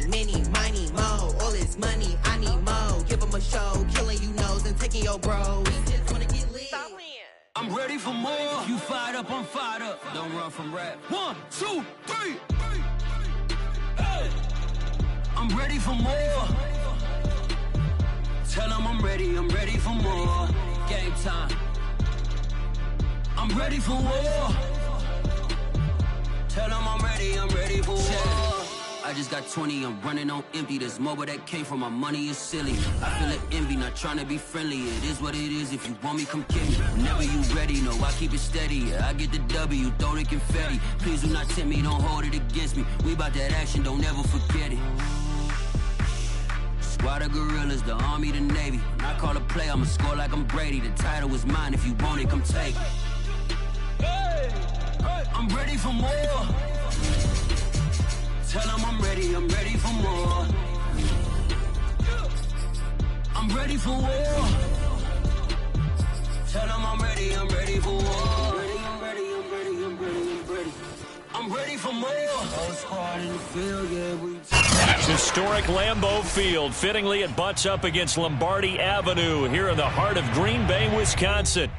many, miny, mo. All this money, I need mo. Give them a show, killing you nose and taking your bro. We just wanna get lit. I'm ready for more. You fired up, I'm fired up. Don't run from rap. 1, 2, 3. Hey. I'm ready for more. Tell them I'm ready for more. Game time. I'm ready for war. Tell them I'm ready for war. I just got 20, I'm running on empty. This mobile that came from my money is silly. I feel it envy, not trying to be friendly. It is what it is, if you want me, come get me. Whenever you ready, no, I keep it steady. Yeah, I get the W, throw the confetti. Please do not tempt me, don't hold it against me. We about that action, don't ever forget it. Squad of gorillas, the army, the navy. When I call a play, I'ma score like I'm Brady. The title is mine, if you want it, come take it. Hey, I'm ready for more. Tell them I'm ready for more. I'm ready for war. Tell them I'm ready for war. I'm ready for more. Whole squad in the field, yeah, we... Historic Lambeau Field. Fittingly, it butts up against Lombardi Avenue here in the heart of Green Bay, Wisconsin.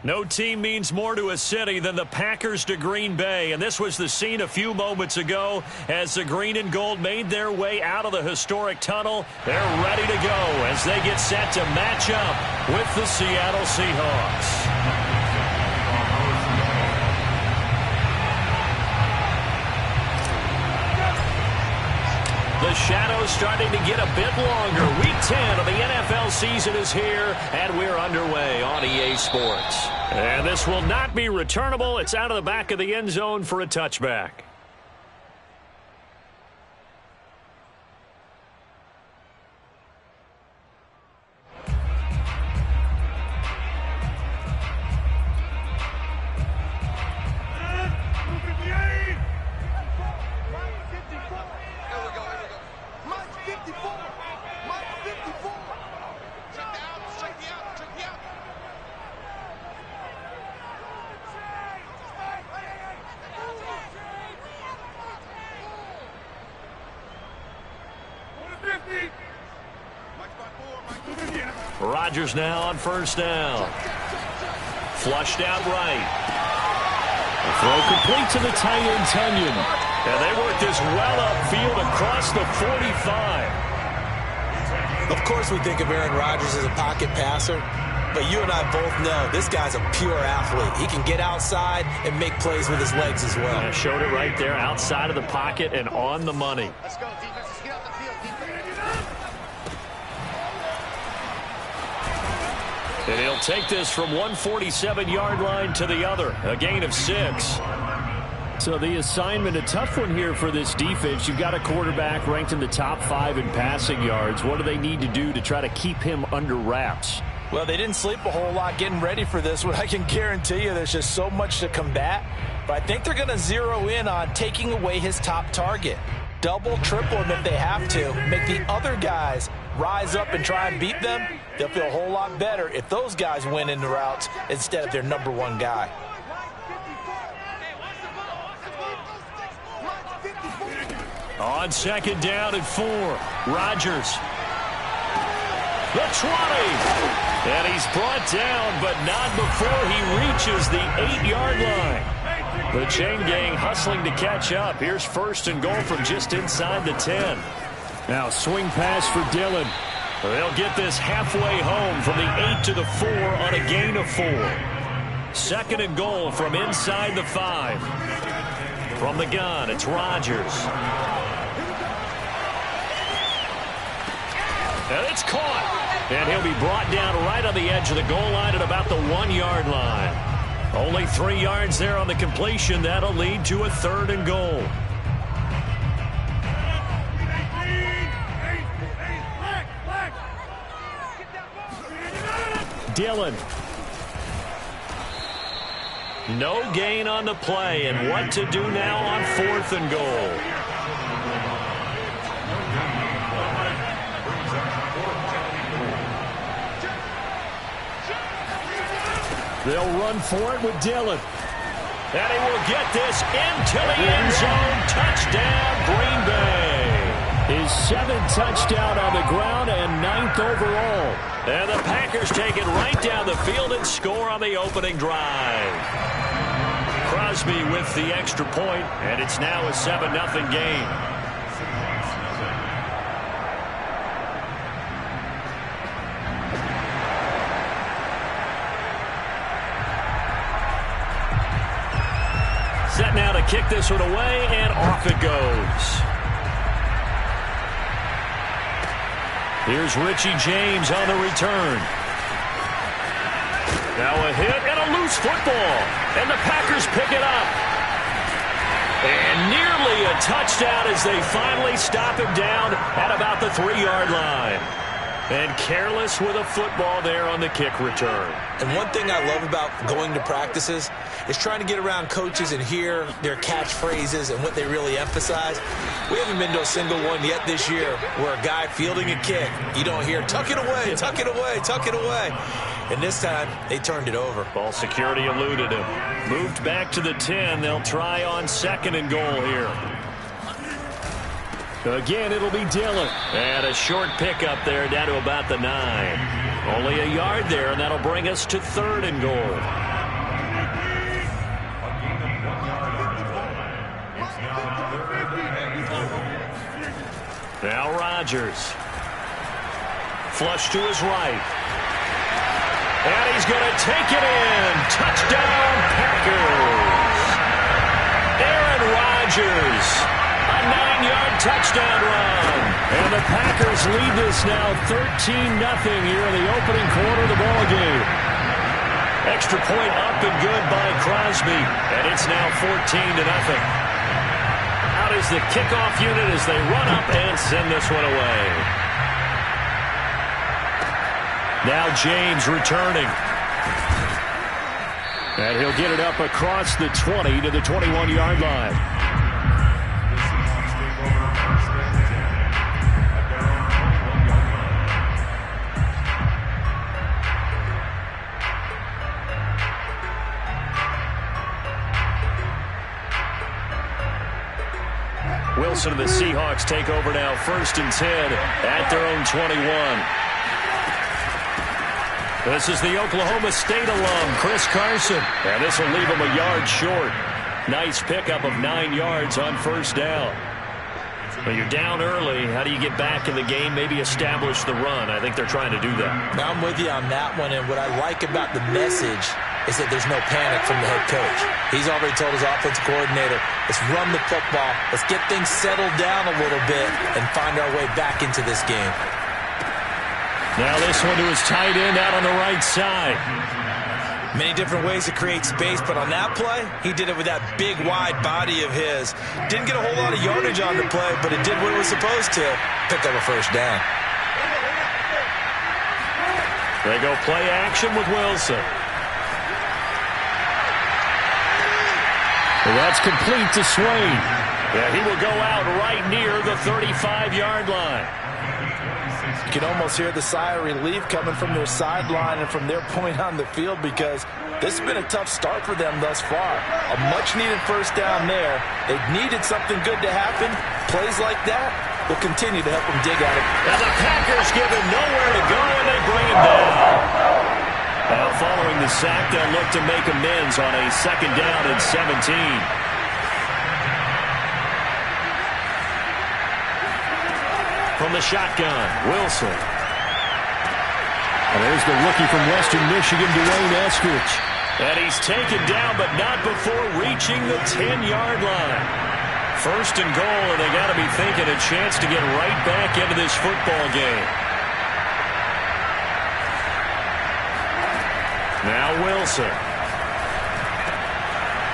No team means more to a city than the Packers to Green Bay, and this was the scene a few moments ago as the green and gold made their way out of the historic tunnel. They're ready to go as they get set to match up with the Seattle Seahawks. The shadow's starting to get a bit longer. Week 10 of the NFL season is here, and we're underway on EA Sports. And this will not be returnable. It's out of the back of the end zone for a touchback. Rodgers now on first down. Flushed out right. The throw complete to the tight end, Tunyon. And they work this well upfield across the 45. Of course we think of Aaron Rodgers as a pocket passer, but you and I both know this guy's a pure athlete. He can get outside and make plays with his legs as well. I showed it right there, outside of the pocket and on the money. Let's go, defense. Let's get out the field. And he'll take this from 147-yard line to the other. A gain of 6. So the assignment, a tough one here for this defense. You've got a quarterback ranked in the top 5 in passing yards. What do they need to do to try to keep him under wraps? Well, they didn't sleep a whole lot getting ready for this one. I can guarantee you there's just so much to combat. But I think they're going to zero in on taking away his top target. Double, triple him if they have to. Make the other guys rise up and try and beat them. They'll feel a whole lot better if those guys win in the routes instead of their number one guy. On second down and 4, Rodgers. The 20. And he's brought down, but not before he reaches the 8-yard line. The chain gang hustling to catch up. Here's first and goal from just inside the 10. Now swing pass for Dillon. They'll get this halfway home from the 8 to the 4 on a gain of 4. Second and goal from inside the 5. From the gun, it's Rodgers. And it's caught. And he'll be brought down right on the edge of the goal line at about the 1-yard line. Only 3 yards there on the completion. That'll lead to a third and goal. Dillon. No gain on the play, and what to do now on 4th and goal. They'll run for it with Dillon. And he will get this into the end zone. Touchdown, Green Bay. His 7th touchdown on the ground and 9th overall. And the Packers take it right down the field and score on the opening drive. Crosby with the extra point, and it's now a 7-0 game. Set now to kick this one away, and off it goes. Here's Richie James on the return. Now a hit and a loose football. And the Packers pick it up. And nearly a touchdown as they finally stop him down at about the 3-yard line. And careless with a football there on the kick return. And one thing I love about going to practices is trying to get around coaches and hear their catchphrases and what they really emphasize. We haven't been to a single one yet this year where a guy fielding a kick, you don't hear, tuck it away, tuck it away, tuck it away. And this time, they turned it over. Ball security eluded him. Moved back to the 10. They'll try on 2nd and goal here. Again, it'll be Dillon. And a short pickup there down to about the 9. Only a yard there, and that'll bring us to 3rd and goal. Now Rodgers. Flush to his right. And he's going to take it in. Touchdown, Packers. Aaron Rodgers. A 9-yard touchdown run. And the Packers lead this now 13-0 here in the opening quarter of the ballgame. Extra point up and good by Crosby. And it's now 14-0. Out is the kickoff unit as they run up and send this one away. Now James returning. And he'll get it up across the 20 to the 21-yard line. Wilson and the Seahawks take over now, 1st and 10 at their own 21. This is the Oklahoma State alum, Chris Carson. And this will leave him a yard short. Nice pickup of 9 yards on 1st down. But you're down early. How do you get back in the game, maybe establish the run? I think they're trying to do that. Now I'm with you on that one, and what I like about the message is that there's no panic from the head coach. He's already told his offensive coordinator, let's run the football, let's get things settled down a little bit and find our way back into this game. Now this one to his tight end out on the right side. Many different ways to create space, but on that play, he did it with that big, wide body of his. Didn't get a whole lot of yardage on the play, but it did what it was supposed to. Picked up a 1st down. They go play action with Wilson. Well, that's complete to Swain. Yeah, he will go out right near the 35-yard line. You can almost hear the sigh of relief coming from their sideline and from their point on the field because this has been a tough start for them thus far. A much-needed 1st down there. They've needed something good to happen. Plays like that will continue to help them dig at it. And the Packers give him nowhere to go, and they bring him down. Now, following the sack, they'll look to make amends on a 2nd down and 17. From the shotgun, Wilson. And there's the rookie from Western Michigan, Dwayne Eskridge. And he's taken down, but not before reaching the 10-yard line. 1st and goal, and they got to be thinking a chance to get right back into this football game. Now Wilson.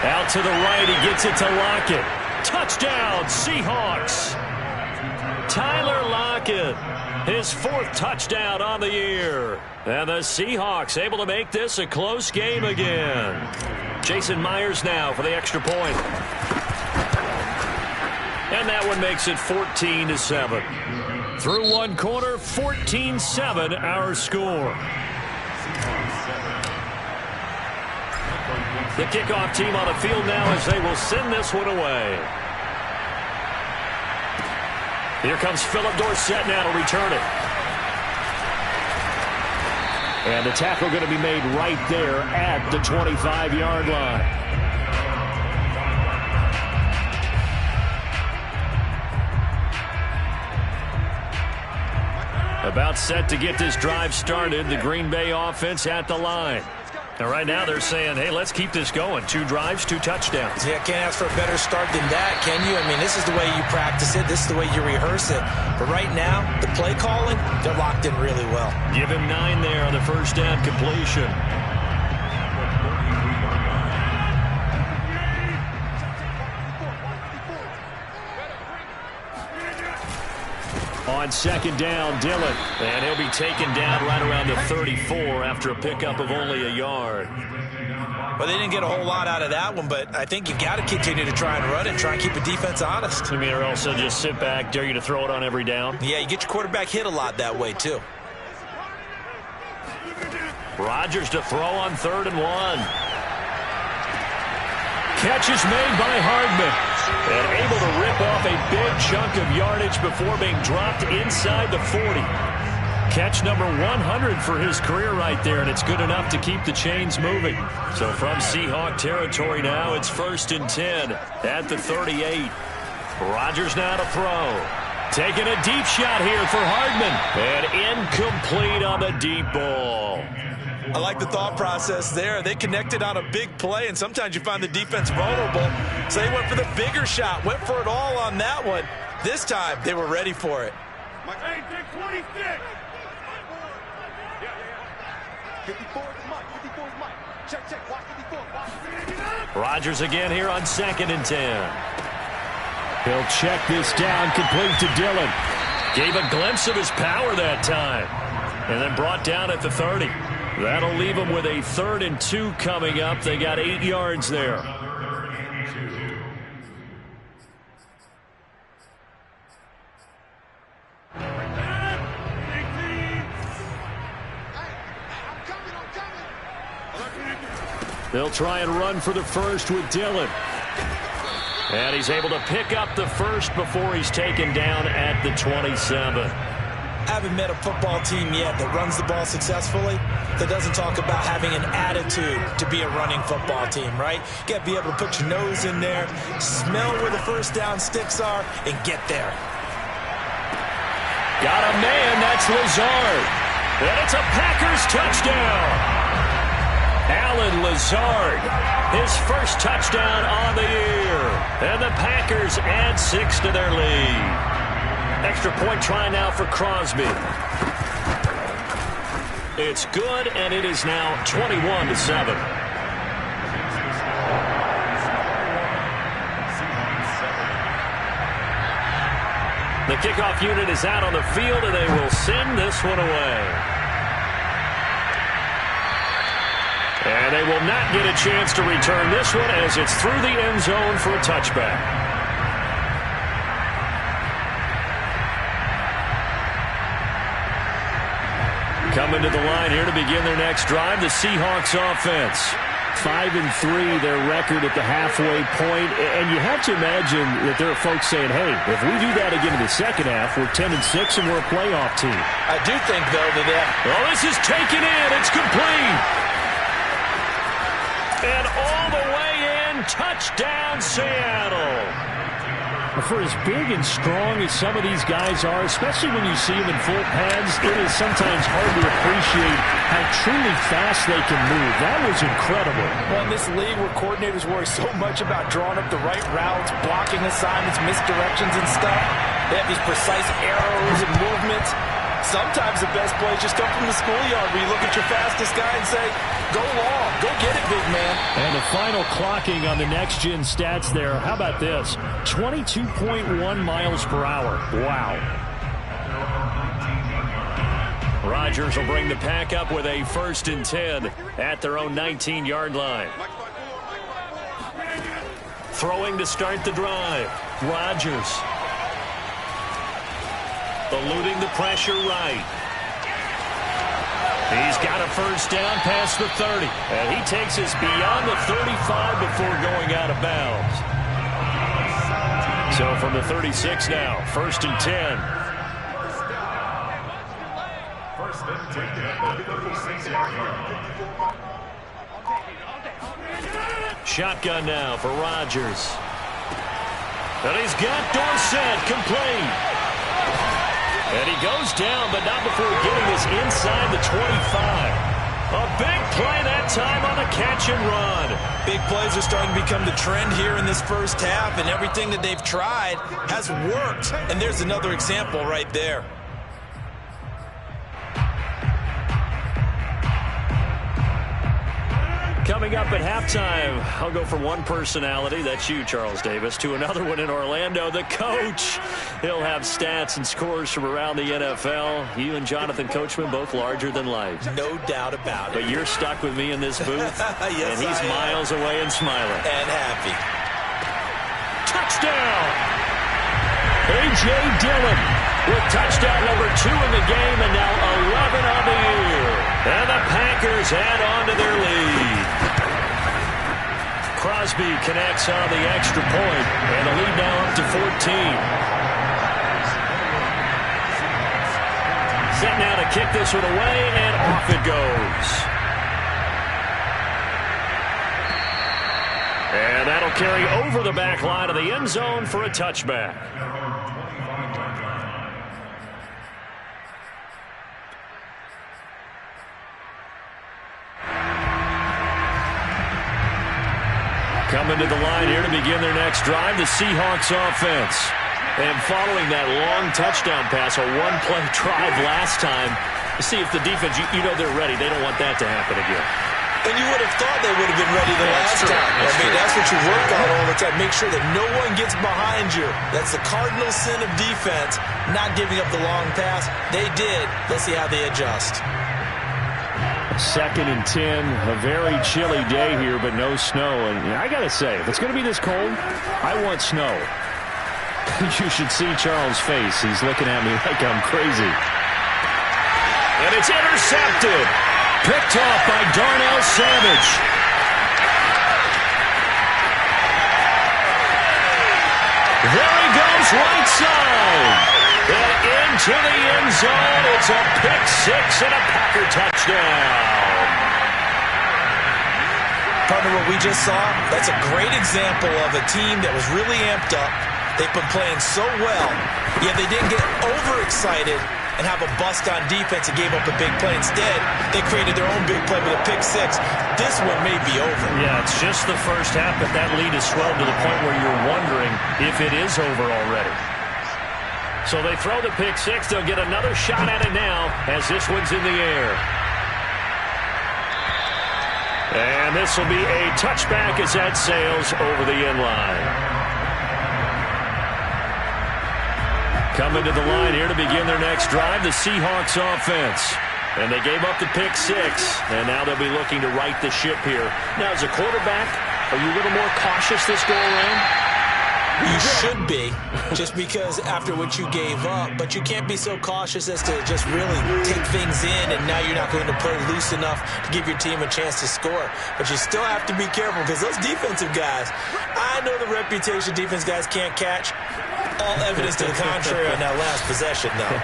Out to the right, he gets it to Lockett. Touchdown, Seahawks. Tyler Lockett, his 4th touchdown on the year. And the Seahawks able to make this a close game again. Jason Myers now for the extra point. And that one makes it 14-7. Through one quarter, 14-7 our score. The kickoff team on the field now as they will send this one away. Here comes Philip Dorsett now to return it. And the tackle going to be made right there at the 25-yard line. About set to get this drive started. The Green Bay offense at the line. And right now they're saying, hey, let's keep this going. 2 drives, 2 touchdowns. Yeah, can't ask for a better start than that, can you? I mean, this is the way you practice it. This is the way you rehearse it. But right now, the play calling, they're locked in really well. Give him 9 there on the first down completion. On second down, Dillon. And he'll be taken down right around the 34 after a pickup of only a yard. Well, they didn't get a whole lot out of that one, but I think you've got to continue to try and run it, try and keep the defense honest. You mean, or else they'll just sit back, dare you to throw it on every down? Yeah, you get your quarterback hit a lot that way, too. Rodgers to throw on 3rd and 1. Catch is made by Hardman. And able to rip off a big chunk of yardage before being dropped inside the 40. Catch number 100 for his career right there, and it's good enough to keep the chains moving. So from Seahawk territory now, it's 1st and 10 at the 38. Rodgers now to throw. Taking a deep shot here for Hardman. And incomplete on the deep ball. I like the thought process there. They connected on a big play, and sometimes you find the defense vulnerable. So they went for the bigger shot, went for it all on that one. This time, they were ready for it. Hey, 26. 54 is Mike. 54 is Mike. Check. Watch 54. Watch. Rodgers again here on 2nd and 10. He'll check this down, complete to Dillon. Gave a glimpse of his power that time. And then brought down at the 30. That'll leave them with a 3rd and 2 coming up. They got 8 yards there. They'll try and run for the first with Dillon. And he's able to pick up the first before he's taken down at the 27. Haven't met a football team yet that runs the ball successfully, that doesn't talk about having an attitude to be a running football team, right? You got to be able to put your nose in there, smell where the first down sticks are, and get there. Got a man, that's Lazard. And it's a Packers touchdown. Allen Lazard, his first touchdown on the year. And the Packers add 6 to their lead. Extra point try now for Crosby. It's good, and it is now 21-7. The kickoff unit is out on the field, and they will send this one away. And they will not get a chance to return this one as it's through the end zone for a touchback. Coming to the line here to begin their next drive, the Seahawks offense. 5-3, their record at the halfway point. And you have to imagine that there are folks saying, hey, if we do that again in the second half, we're 10-6 and we're a playoff team. I do think, though, that well, this is taken in. It's complete. And all the way in, touchdown, Seattle. For as big and strong as some of these guys are, especially when you see them in full pads, it is sometimes hard to appreciate how truly fast they can move. That was incredible. Well, in this league where coordinators worry so much about drawing up the right routes, blocking assignments, misdirections and stuff, they have these precise arrows and movements. Sometimes the best plays just come from the schoolyard where you look at your fastest guy and say, go long, go get it, big man. And the final clocking on the next-gen stats there, how about this? 22.1 miles per hour. Wow. Rodgers will bring the pack up with a 1st and 10 at their own 19-yard line. Throwing to start the drive. Rodgers. Eluding the pressure right. He's got a first down past the 30. And he takes us beyond the 35 before going out of bounds. So from the 36 now, 1st and 10. Shotgun now for Rodgers. And he's got Dorsett complete. And he goes down, but not before getting this inside the 25. A big play that time on the catch and run. Big plays are starting to become the trend here in this first half, and everything that they've tried has worked. And there's another example right there. Coming up at halftime, I'll go from one personality, that's you, Charles Davis, to another one in Orlando, the coach. He'll have stats and scores from around the NFL. You and Jonathan Coachman, both larger than life. No doubt about it. But you're stuck with me in this booth, yes, and he's miles away and smiling. And happy. Touchdown! A.J. Dillon with touchdown number 2 in the game, and now 11 on the year. And the Packers add on to their lead. Crosby connects on the extra point, and the lead now up to 14. Set now to kick this one away, and off it goes. And that'll carry over the back line of the end zone for a touchback. Coming to the line here to begin their next drive, the Seahawks offense. And following that long touchdown pass, a one-play drive last time, to see if the defense, you know they're ready. They don't want that to happen again. And you would have thought they would have been ready the last time. That's what you work on all the time. Make sure that no one gets behind you. That's the cardinal sin of defense, not giving up the long pass. They did. Let's see how they adjust. 2nd and 10, a very chilly day here, but no snow. And I got to say, if it's going to be this cold, I want snow. You should see Charles' face. He's looking at me like I'm crazy. And it's intercepted. Picked off by Darnell Savage. There he goes, right side. And into the end zone. It's a pick 6 and a Packer touchdown. Partner, what we just saw, that's a great example of a team that was really amped up. They've been playing so well, yet they didn't get overexcited and have a bust on defense and gave up a big play. Instead, they created their own big play with a pick 6. This one may be over. Yeah, it's just the first half, but that lead has swelled to the point where you're wondering if it is over already. So they throw the pick 6. They'll get another shot at it now as this one's in the air. And this will be a touchback as that sails over the end line. Coming to the line here to begin their next drive, the Seahawks offense. And they gave up the pick 6, and now they'll be looking to right the ship here. Now, as a quarterback, are you a little more cautious this go-around? You should be, just because after what you gave up, but you can't be so cautious as to just really take things in, and now you're not going to play loose enough to give your team a chance to score. But you still have to be careful, because those defensive guys, I know the reputation defense guys can't catch. All evidence to the contrary on that last possession, though.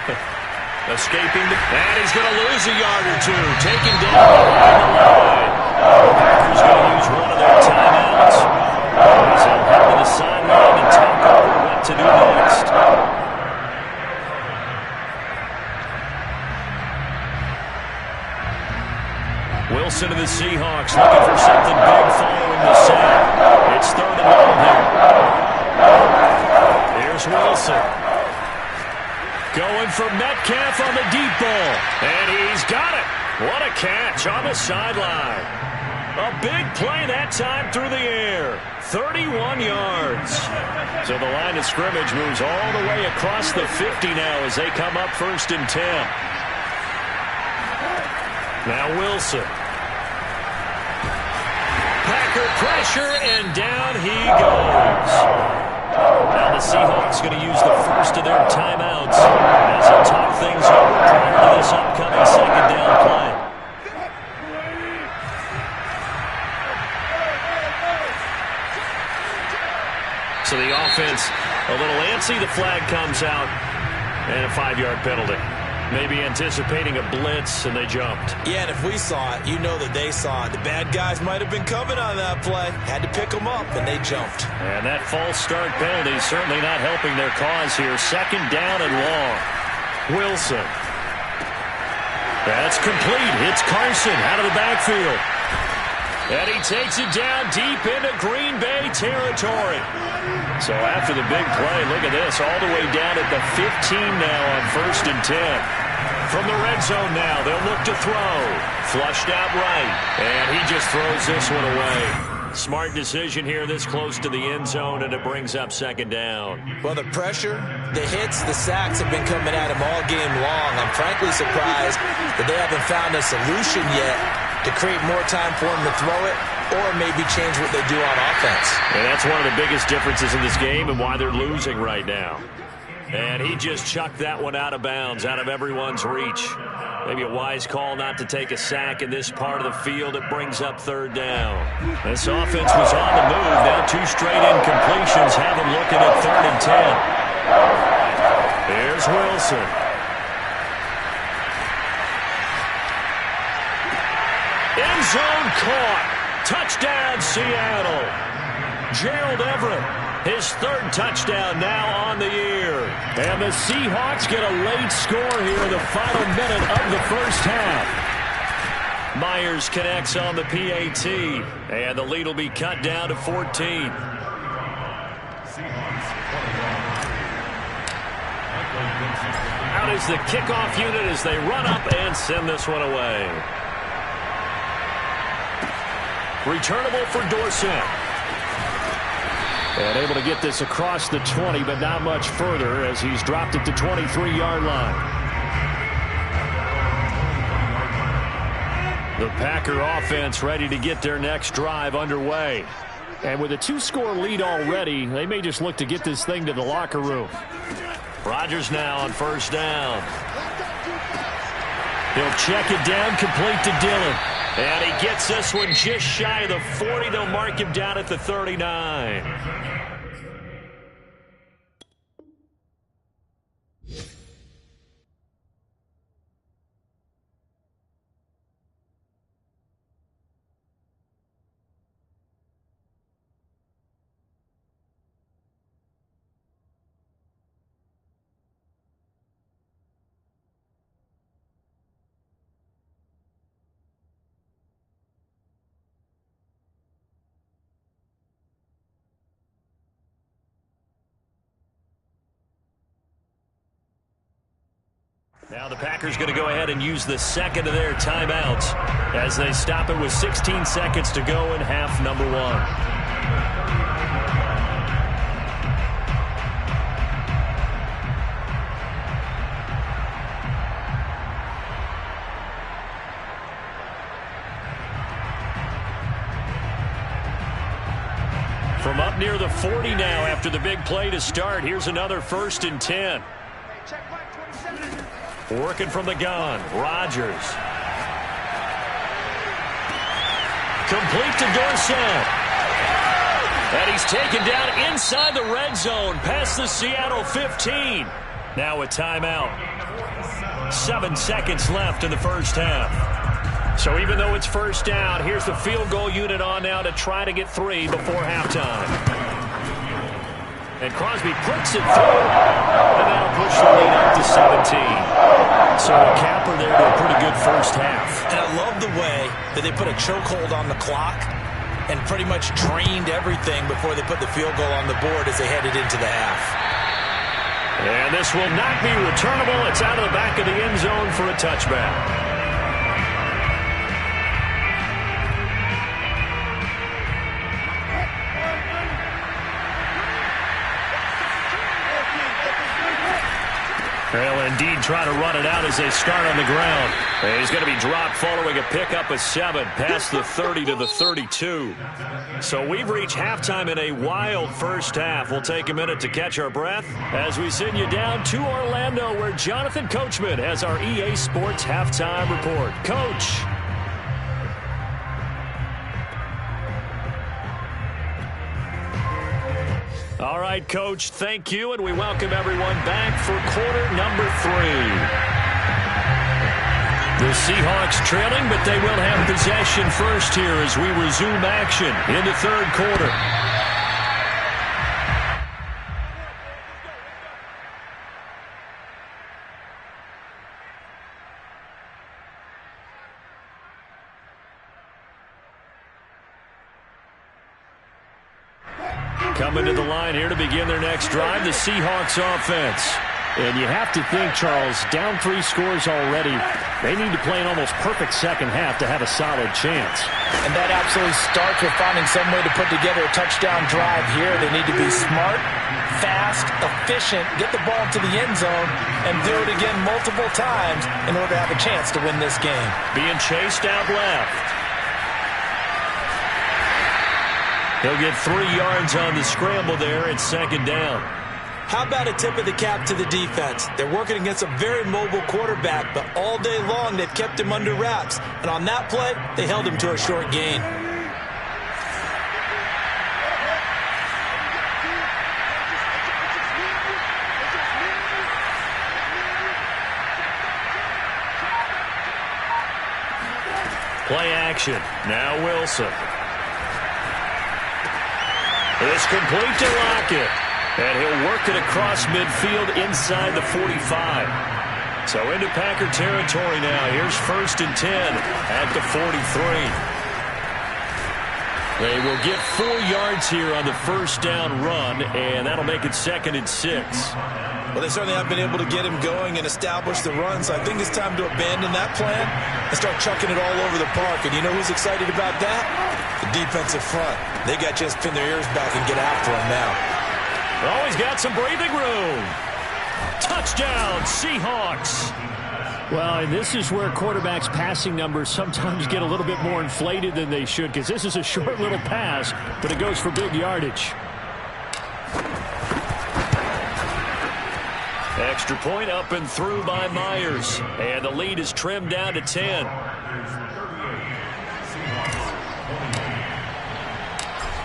Escaping, and he's going to lose a yard or two. Taken down behind the line. The Packers going to use one of their timeouts. As they'll head to the sideline and talk over what to do next. Wilson of the Seahawks looking for something big following the sack. It's 3rd and long here. Here's Wilson. Going for Metcalf on the deep ball. And he's got it. What a catch on the sideline. A big play that time through the air. 31 yards. So the line of scrimmage moves all the way across the 50 now as they come up 1st and 10. Now Wilson. Packer pressure, and down he goes. Now the Seahawks going to use the first of their timeouts as they talk things over prior to this upcoming 2nd down play. So the offense A little antsy, the flag comes out, and a 5-yard penalty. Maybe anticipating a blitz, and they jumped. Yeah, and if we saw it, you know that they saw it. The bad guys might have been coming on that play. Had to pick them up, and they jumped. And that false start penalty certainly not helping their cause here. 2nd down and long. Wilson. That's complete. It's Carson out of the backfield. And he takes it down deep into Green Bay territory. So after the big play, look at this, all the way down at the 15 now on 1st and 10. From the red zone now, they'll look to throw. Flushed out right, and he just throws this one away. Smart decision here this close to the end zone, and it brings up 2nd down. Well, the pressure, the hits, the sacks have been coming at him all game long. I'm frankly surprised that they haven't found a solution yet to create more time for him to throw it or maybe change what they do on offense. And that's one of the biggest differences in this game and why they're losing right now. And he just chucked that one out of bounds, out of everyone's reach. Maybe a wise call not to take a sack in this part of the field. It brings up 3rd down. This offense was on the move. Now 2 straight incompletions have them looking at 3rd and 10. Here's Wilson. End zone caught. Touchdown, Seattle. Gerald Everett, his 3rd touchdown now on the year. And the Seahawks get a late score here in the final minute of the first half. Myers connects on the PAT, and the lead will be cut down to 14. Out is the kickoff unit as they run up and send this one away. Returnable for Dorsett. And able to get this across the 20, but not much further as he's dropped it to 23-yard line. The Packer offense ready to get their next drive underway. And with a 2-score lead already, they may just look to get this thing to the locker room. Rodgers now on 1st down. He'll check it down, complete to Dillon. And he gets this one just shy of the 40. They'll mark him down at the 39. Now the Packers going to go ahead and use the 2nd of their timeouts as they stop it with 16 seconds to go in half number 1. From up near the 40 now after the big play to start, here's another 1st and 10. Working from the gun, Rodgers. Complete to Dorsett. And he's taken down inside the red zone, past the Seattle 15. Now a timeout. 7 seconds left in the first half. So even though it's 1st down, here's the field goal unit on now to try to get 3 before halftime. And Crosby puts it through, and that'll push the lead up to 17. So a capper there to a pretty good first half. And I love the way that they put a chokehold on the clock and pretty much drained everything before they put the field goal on the board as they headed into the half. And this will not be returnable. It's out of the back of the end zone for a touchback. They'll indeed try to run it out as they start on the ground. And he's going to be dropped following a pickup of 7 past the 30 to the 32. So we've reached halftime in a wild first half. We'll take a minute to catch our breath as we send you down to Orlando where Jonathan Coachman has our EA Sports halftime report. Coach. All right. right, Coach. Thank you, and we welcome everyone back for quarter number 3. The Seahawks trailing, but they will have possession first here as we resume action in the third quarter. Coming to the line here to begin their next drive, the Seahawks offense. And you have to think, Charles, down 3 scores already. They need to play an almost perfect second half to have a solid chance. And that absolutely starts with finding some way to put together a touchdown drive here. They need to be smart, fast, efficient, get the ball to the end zone, and do it again multiple times in order to have a chance to win this game. Being chased out left. He'll get 3 yards on the scramble there at second down. How about a tip of the cap to the defense? They're working against a very mobile quarterback, but all day long they've kept him under wraps. And on that play, they held him to a short gain. Play action. Now Wilson. It's complete to Lockett. And he'll work it across midfield inside the 45. So into Packer territory now. Here's 1st and 10 at the 43. They will get 4 yards here on the first down run, and that'll make it 2nd and 6. Well, they certainly have been able to get him going and establish the run, so I think it's time to abandon that plan and start chucking it all over the park. And you know who's excited about that? The defensive front. They got to just pin their ears back and get after him now. Oh, he's got some breathing room. Touchdown, Seahawks. Well, and this is where quarterbacks' passing numbers sometimes get a little bit more inflated than they should, because this is a short little pass, but it goes for big yardage. Extra point up and through by Myers. And the lead is trimmed down to 10.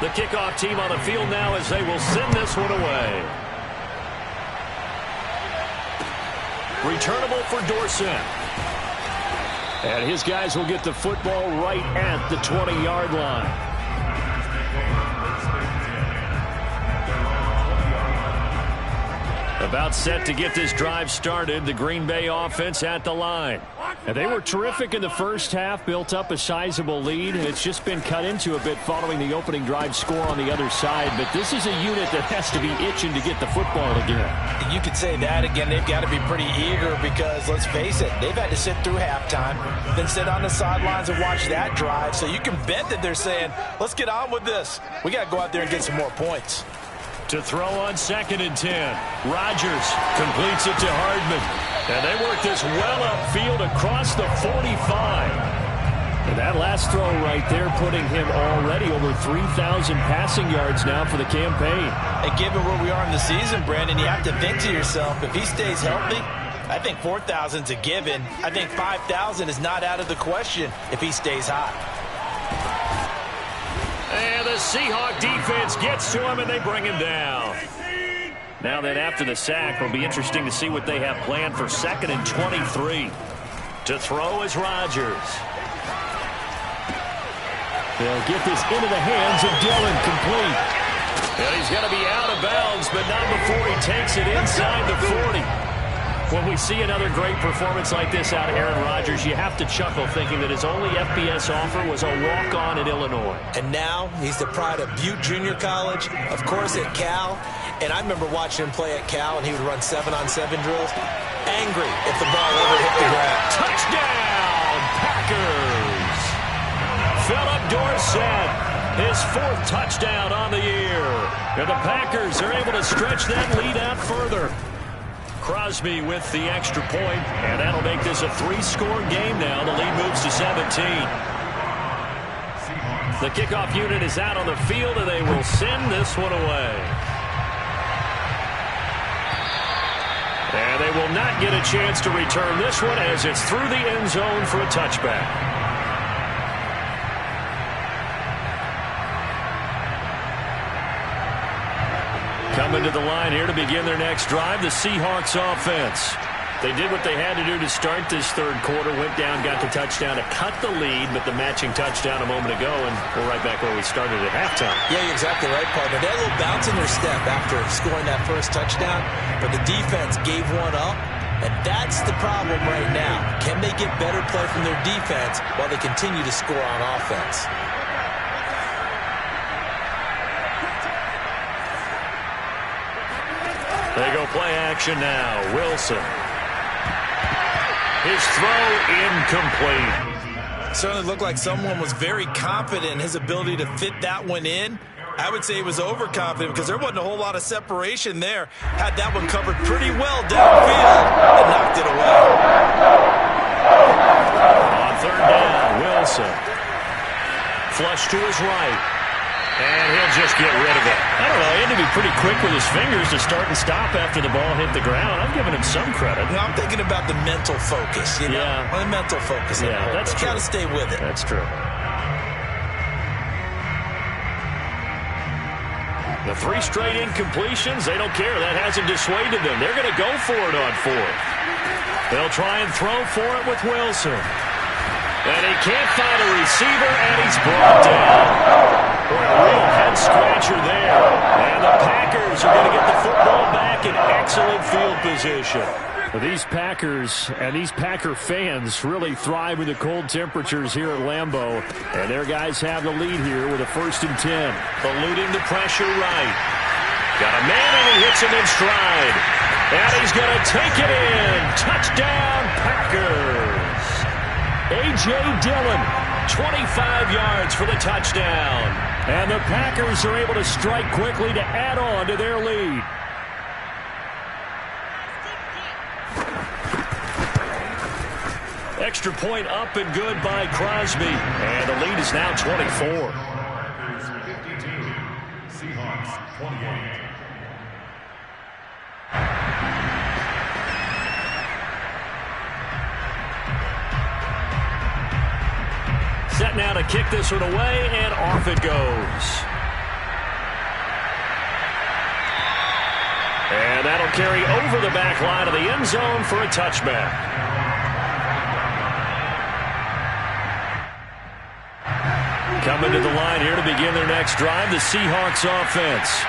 The kickoff team on the field now as they will send this one away. Returnable for Dorsett. And his guys will get the football right at the 20-yard line. About set to get this drive started, the Green Bay offense at the line. And they were terrific in the first half, built up a sizable lead. It's just been cut into a bit following the opening drive score on the other side. But this is a unit that has to be itching to get the football again. You could say that again. They've got to be pretty eager because, let's face it, they've had to sit through halftime, then sit on the sidelines and watch that drive. So you can bet that they're saying, let's get on with this. We got to go out there and get some more points. To throw on 2nd and 10. Rodgers completes it to Hardman. And they work this well upfield across the 45. And that last throw right there putting him already over 3,000 passing yards now for the campaign. And given where we are in the season, Brandon, you have to think to yourself, if he stays healthy, I think 4,000's a given. I think 5,000 is not out of the question if he stays hot. And the Seahawk defense gets to him, and they bring him down. Now then, after the sack, it'll be interesting to see what they have planned for 2nd and 23. To throw is Rodgers. They'll get this into the hands of Dillon, complete. And he's going to be out of bounds, but not before he takes it inside the 40. When we see another great performance like this out of Aaron Rodgers, you have to chuckle thinking that his only FBS offer was a walk-on at Illinois. And now he's the pride of Butte Junior College, of course at Cal. And I remember watching him play at Cal, and he would run 7-on-7 drills. Angry if the ball ever hit the ground. Touchdown, Packers! Philip Dorsett, his 4th touchdown on the year. And the Packers are able to stretch that lead out further. Crosby with the extra point, and that'll make this a 3-score game now. The lead moves to 17. The kickoff unit is out on the field, and they will send this one away. And they will not get a chance to return this one as it's through the end zone for a touchback. Coming to the line here to begin their next drive, the Seahawks offense. They did what they had to do to start this third quarter, went down, got the touchdown to cut the lead, but the matching touchdown a moment ago, and we're right back where we started at halftime. Yeah, you're exactly right, partner. They had a little bounce in their step after scoring that first touchdown, but the defense gave one up, and that's the problem right now. Can they get better play from their defense while they continue to score on offense? They go play action now. Wilson. His throw incomplete. Certainly looked like someone was very confident in his ability to fit that one in. I would say he was overconfident because there wasn't a whole lot of separation there. Had that one covered pretty well downfield and knocked it away. On third down, Wilson. Flush to his right. And he'll just get rid of it. I don't know. He had to be pretty quick with his fingers to start and stop after the ball hit the ground. I'm giving him some credit. No, I'm thinking about the mental focus, you know? Yeah. The mental focus. Yeah, that's true. Got to stay with it. That's true. The 3 straight incompletions, they don't care. That hasn't dissuaded them. They're going to go for it on 4th. They'll try and throw for it with Wilson. And he can't find a receiver, and he's brought down. Boy, a real head-scratcher there. And the Packers are going to get the football back in excellent field position. These Packers and these Packer fans really thrive with the cold temperatures here at Lambeau. And their guys have the lead here with a 1st and 10. Eluding the pressure right. Got a man, and he hits him in stride. And he's going to take it in. Touchdown, Packers. A.J. Dillon, 25 yards for the touchdown. And the Packers are able to strike quickly to add on to their lead. Extra point up and good by Crosby. And the lead is now 24. Seahawks 28. Set now to kick this one away, and off it goes. And that'll carry over the back line of the end zone for a touchback. Coming to the line here to begin their next drive, the Seahawks offense.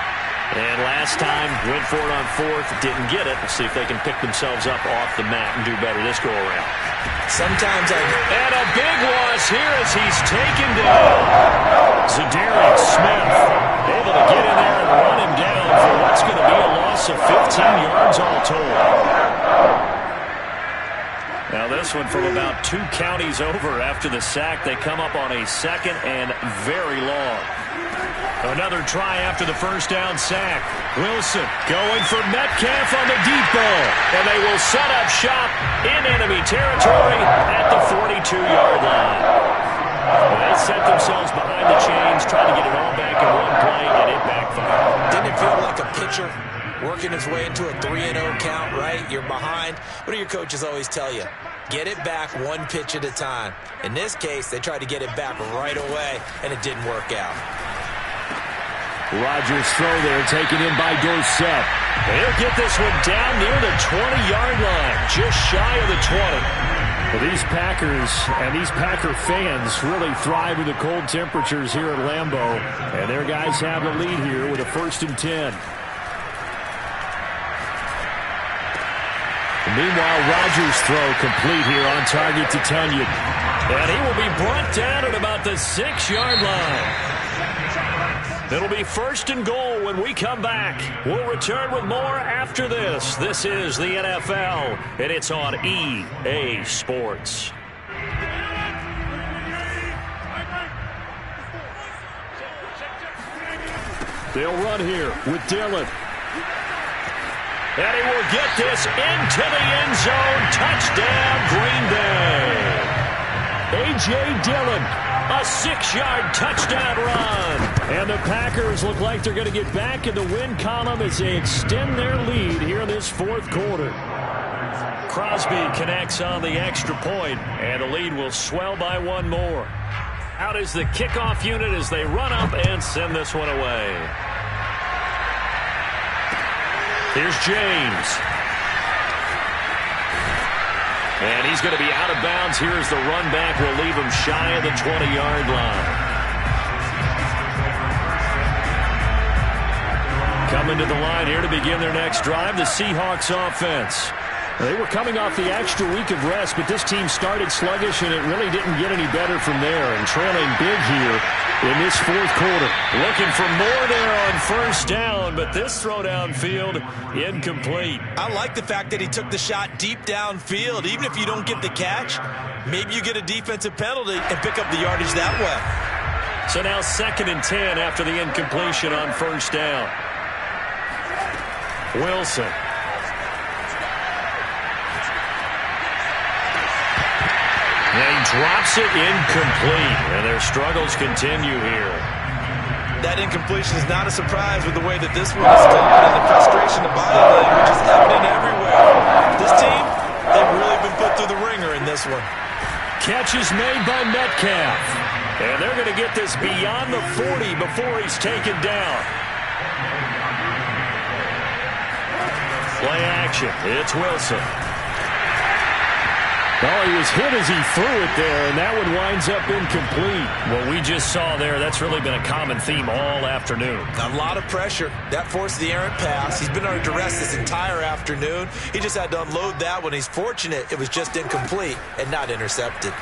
And last time, went for it on 4th, didn't get it. Let's see if they can pick themselves up off the mat and do better this go-around. Sometimes And a big loss here as he's taken down. Zadarius Smith able to get in there and run him down for what's going to be a loss of 15 yards all told. Now this one from about 2 counties over after the sack. They come up on a 2nd and very long. Another try after the first down sack. Wilson going for Metcalf on the deep ball. And they will set up shop in enemy territory at the 42-yard line. They set themselves behind the chains, trying to get it all back in one play, and it backfired. Didn't it feel like a pitcher working his way into a 3-0 count, right? You're behind. What do your coaches always tell you? Get it back 1 pitch at a time. In this case, they tried to get it back right away, and it didn't work out. Rodgers throw there, taken in by Dorsett. He'll get this one down near the 20-yard line, just shy of the 20. Well, these Packers and these Packer fans really thrive with the cold temperatures here at Lambeau, and their guys have the lead here with a 1st and 10. Meanwhile, Rodgers' throw complete here on target to Tunyon. And he will be brought down at about the 6-yard line. It'll be 1st and goal when we come back. We'll return with more after this. This is the NFL, and it's on EA Sports. They'll run here with Dillon. And he will get this into the end zone. Touchdown, Green Bay. A.J. Dillon, a 6-yard touchdown run. And the Packers look like they're going to get back in the win column as they extend their lead here in this 4th quarter. Crosby connects on the extra point, and the lead will swell by 1 more. Out is the kickoff unit as they run up and send this one away. Here's James. And he's going to be out of bounds. Here's the run back. Will leave him shy of the 20-yard line. Coming to the line here to begin their next drive, the Seahawks offense. They were coming off the extra week of rest, but this team started sluggish, and it really didn't get any better from there. And trailing big here in this fourth quarter. Looking for more there on first down, but this throw downfield incomplete. I like the fact that he took the shot deep downfield. Even if you don't get the catch, maybe you get a defensive penalty and pick up the yardage that way. So now 2nd and 10 after the incompletion on first down. Wilson. And he drops it incomplete, and their struggles continue here. That incompletion is not a surprise with the way that this one is gone, and the frustration of body language is evident everywhere. This team, they've really been put through the ringer in this one. Catch is made by Metcalf, and they're going to get this beyond the 40 before he's taken down. Play action. It's Wilson. Oh, he was hit as he threw it there, and that one winds up incomplete. What we just saw there, that's really been a common theme all afternoon. A lot of pressure. That forced the errant pass. He's been under duress this entire afternoon. He just had to unload that one. He's fortunate it was just incomplete and not intercepted.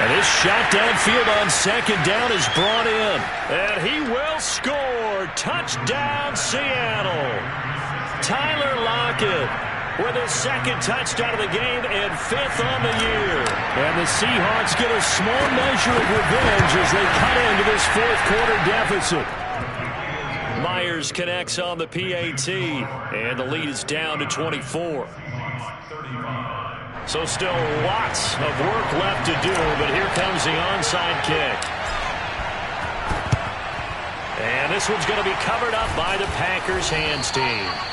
And this shot downfield on 2nd down is brought in. And he will score. Touchdown, Seattle. Tyler Lockett with his 2nd touchdown of the game and 5th on the year. And the Seahawks get a small measure of revenge as they cut into this 4th quarter deficit. Myers connects on the PAT, and the lead is down to 24. So still lots of work left to do, but here comes the onside kick. And this one's going to be covered up by the Packers hands team.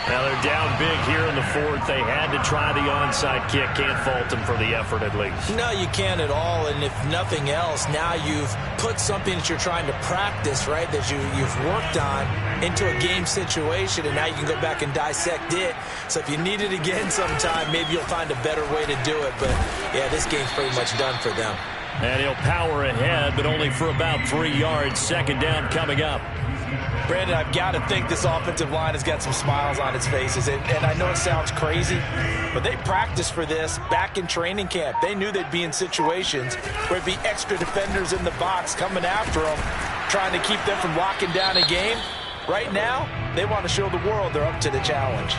Now they're down big here in the 4th. They had to try the onside kick. Can't fault them for the effort at least. No, you can't at all. And if nothing else, now you've put something that you're trying to practice, right, that you've worked on into a game situation, and now you can go back and dissect it. So if you need it again sometime, maybe you'll find a better way to do it. But, yeah, this game's pretty much done for them. And he'll power ahead, but only for about 3 yards. 2nd down coming up. Brandon, I've got to think this offensive line has got some smiles on its faces. And I know it sounds crazy, but they practiced for this back in training camp. They knew they'd be in situations where it'd be extra defenders in the box coming after them, trying to keep them from locking down a game. Right now, they want to show the world they're up to the challenge.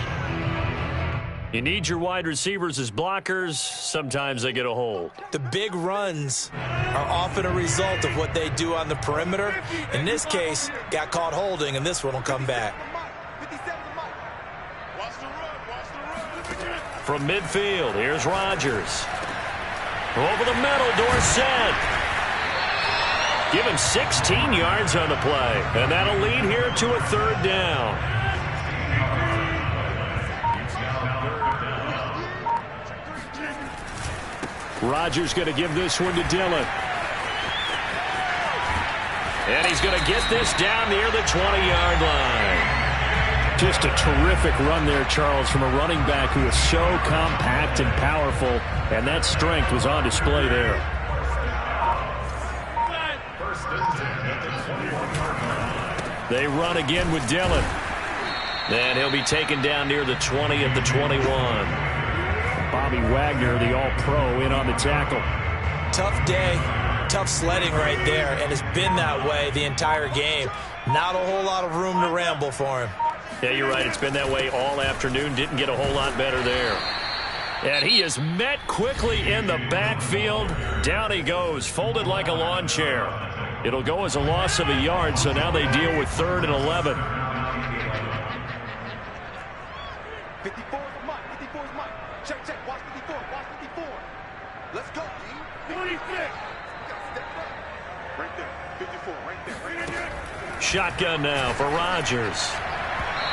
You need your wide receivers as blockers. Sometimes they get a hold. The big runs are often a result of what they do on the perimeter. In this case, got caught holding, and this one will come back. From midfield, here's Rodgers. Over the middle, Dorsett. Give him 16 yards on the play, and that'll lead here to a 3rd down. Rodgers going to give this one to Dillon. And he's going to get this down near the 20-yard line. Just a terrific run there, Charles, from a running back who is so compact and powerful, and that strength was on display there. They run again with Dillon. And he'll be taken down near the 20 of the 21. Bobby Wagner, the All-Pro, in on the tackle. Tough day, tough sledding right there, and it's been that way the entire game. Not a whole lot of room to ramble for him. Yeah, you're right. It's been that way all afternoon. Didn't get a whole lot better there. And he is met quickly in the backfield. Down he goes, folded like a lawn chair. It'll go as a loss of a yard, so now they deal with 3rd and 11. 54 is Mike. 54 is Mike. Check, check. Watch 54. Watch 54. Let's go, D. 46. Right there. 54. Right there. Right there. Shotgun now for Rodgers.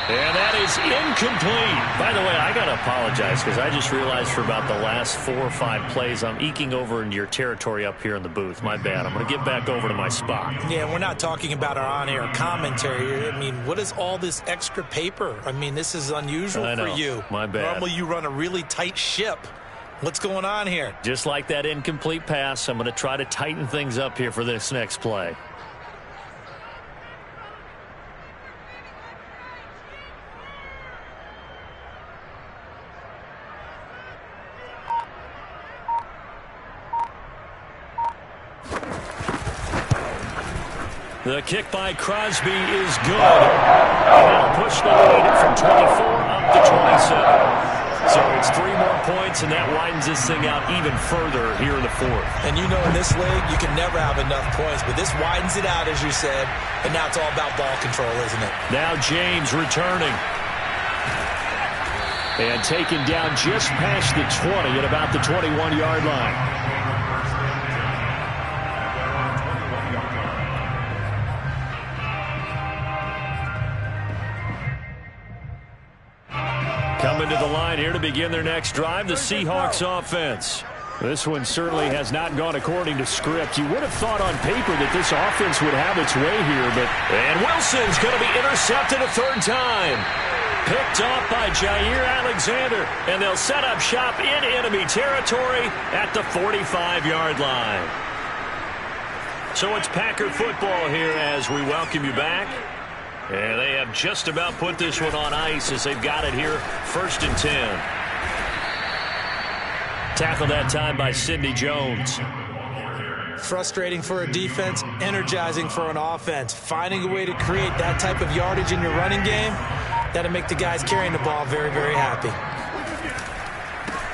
And that is incomplete. By the way, I got to apologize because I just realized for about the last 4 or 5 plays, I'm eking over into your territory up here in the booth. My bad. I'm going to get back over to my spot. Yeah, we're not talking about our on-air commentary. I mean, what is all this extra paper? I mean, this is unusual for you. My bad. Normally you run a really tight ship. What's going on here? Just like that incomplete pass, I'm going to try to tighten things up here for this next play. The kick by Crosby is good. And that'll push the lead from 24 up to 27. So it's 3 more points, and that widens this thing out even further here in the 4th. And you know in this league, you can never have enough points, but this widens it out, as you said, and now it's all about ball control, isn't it? Now James returning. And taken down just past the 20 at about the 21-yard line. Coming to the line here to begin their next drive, the Seahawks offense. This one certainly has not gone according to script. You would have thought on paper that this offense would have its way here, but... And Wilson's going to be intercepted a 3rd time. Picked off by Jair Alexander, and they'll set up shop in enemy territory at the 45-yard line. So it's Packer football here as we welcome you back. And they have just about put this one on ice as they've got it here, 1st and 10. Tackled that time by Sidney Jones. Frustrating for a defense, energizing for an offense. Finding a way to create that type of yardage in your running game, that'll make the guys carrying the ball very, very happy.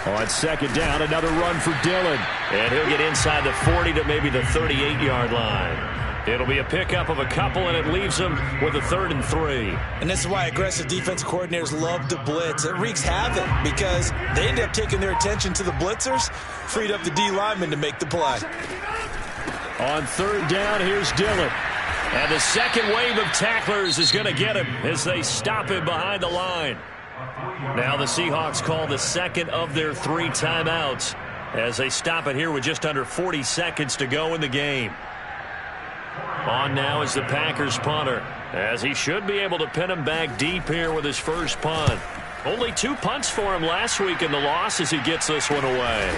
On 2nd down, another run for Dillon. And he'll get inside the 40 to maybe the 38-yard line. It'll be a pickup of a couple, and it leaves them with a 3rd and 3. And this is why aggressive defensive coordinators love to blitz. It wreaks havoc because they end up taking their attention to the blitzers, freed up the D lineman to make the play. On 3rd down, here's Dillon. And the second wave of tacklers is going to get him as they stop him behind the line. Now the Seahawks call the 2nd of their 3 timeouts as they stop it here with just under 40 seconds to go in the game. On now is the Packers punter, as he should be able to pin him back deep here with his first punt. Only 2 punts for him last week in the loss as he gets this one away.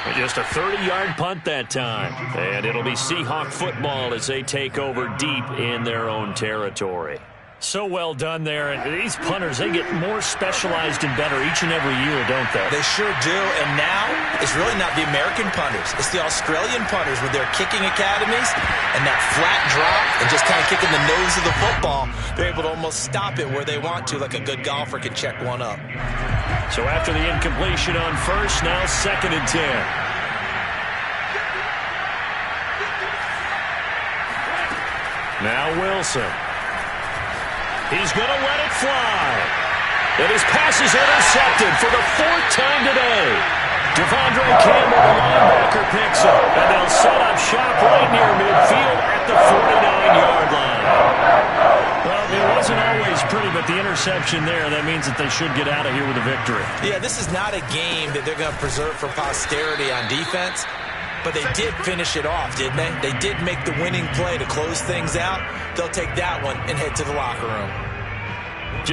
And just a 30-yard punt that time. And it'll be Seahawk football as they take over deep in their own territory. So well done there. And these punters, they get more specialized and better each and every year, don't they? They sure do. And now it's really not the American punters. It's the Australian punters with their kicking academies and that flat drop and just kind of kicking the nose of the football. They're able to almost stop it where they want to, like a good golfer can check one up. So after the incompletion on 1st, now 2nd and 10. Now Wilson. He's going to let it fly. And his pass is intercepted for the 4th time today. Devondre Campbell, the linebacker, picks up. And they'll set up shop right near midfield at the 49-yard line. Well, it wasn't always pretty, but the interception there, that means that they should get out of here with a victory. Yeah, this is not a game that they're going to preserve for posterity on defense. But they did finish it off, didn't they? They did make the winning play to close things out. They'll take that one and head to the locker room.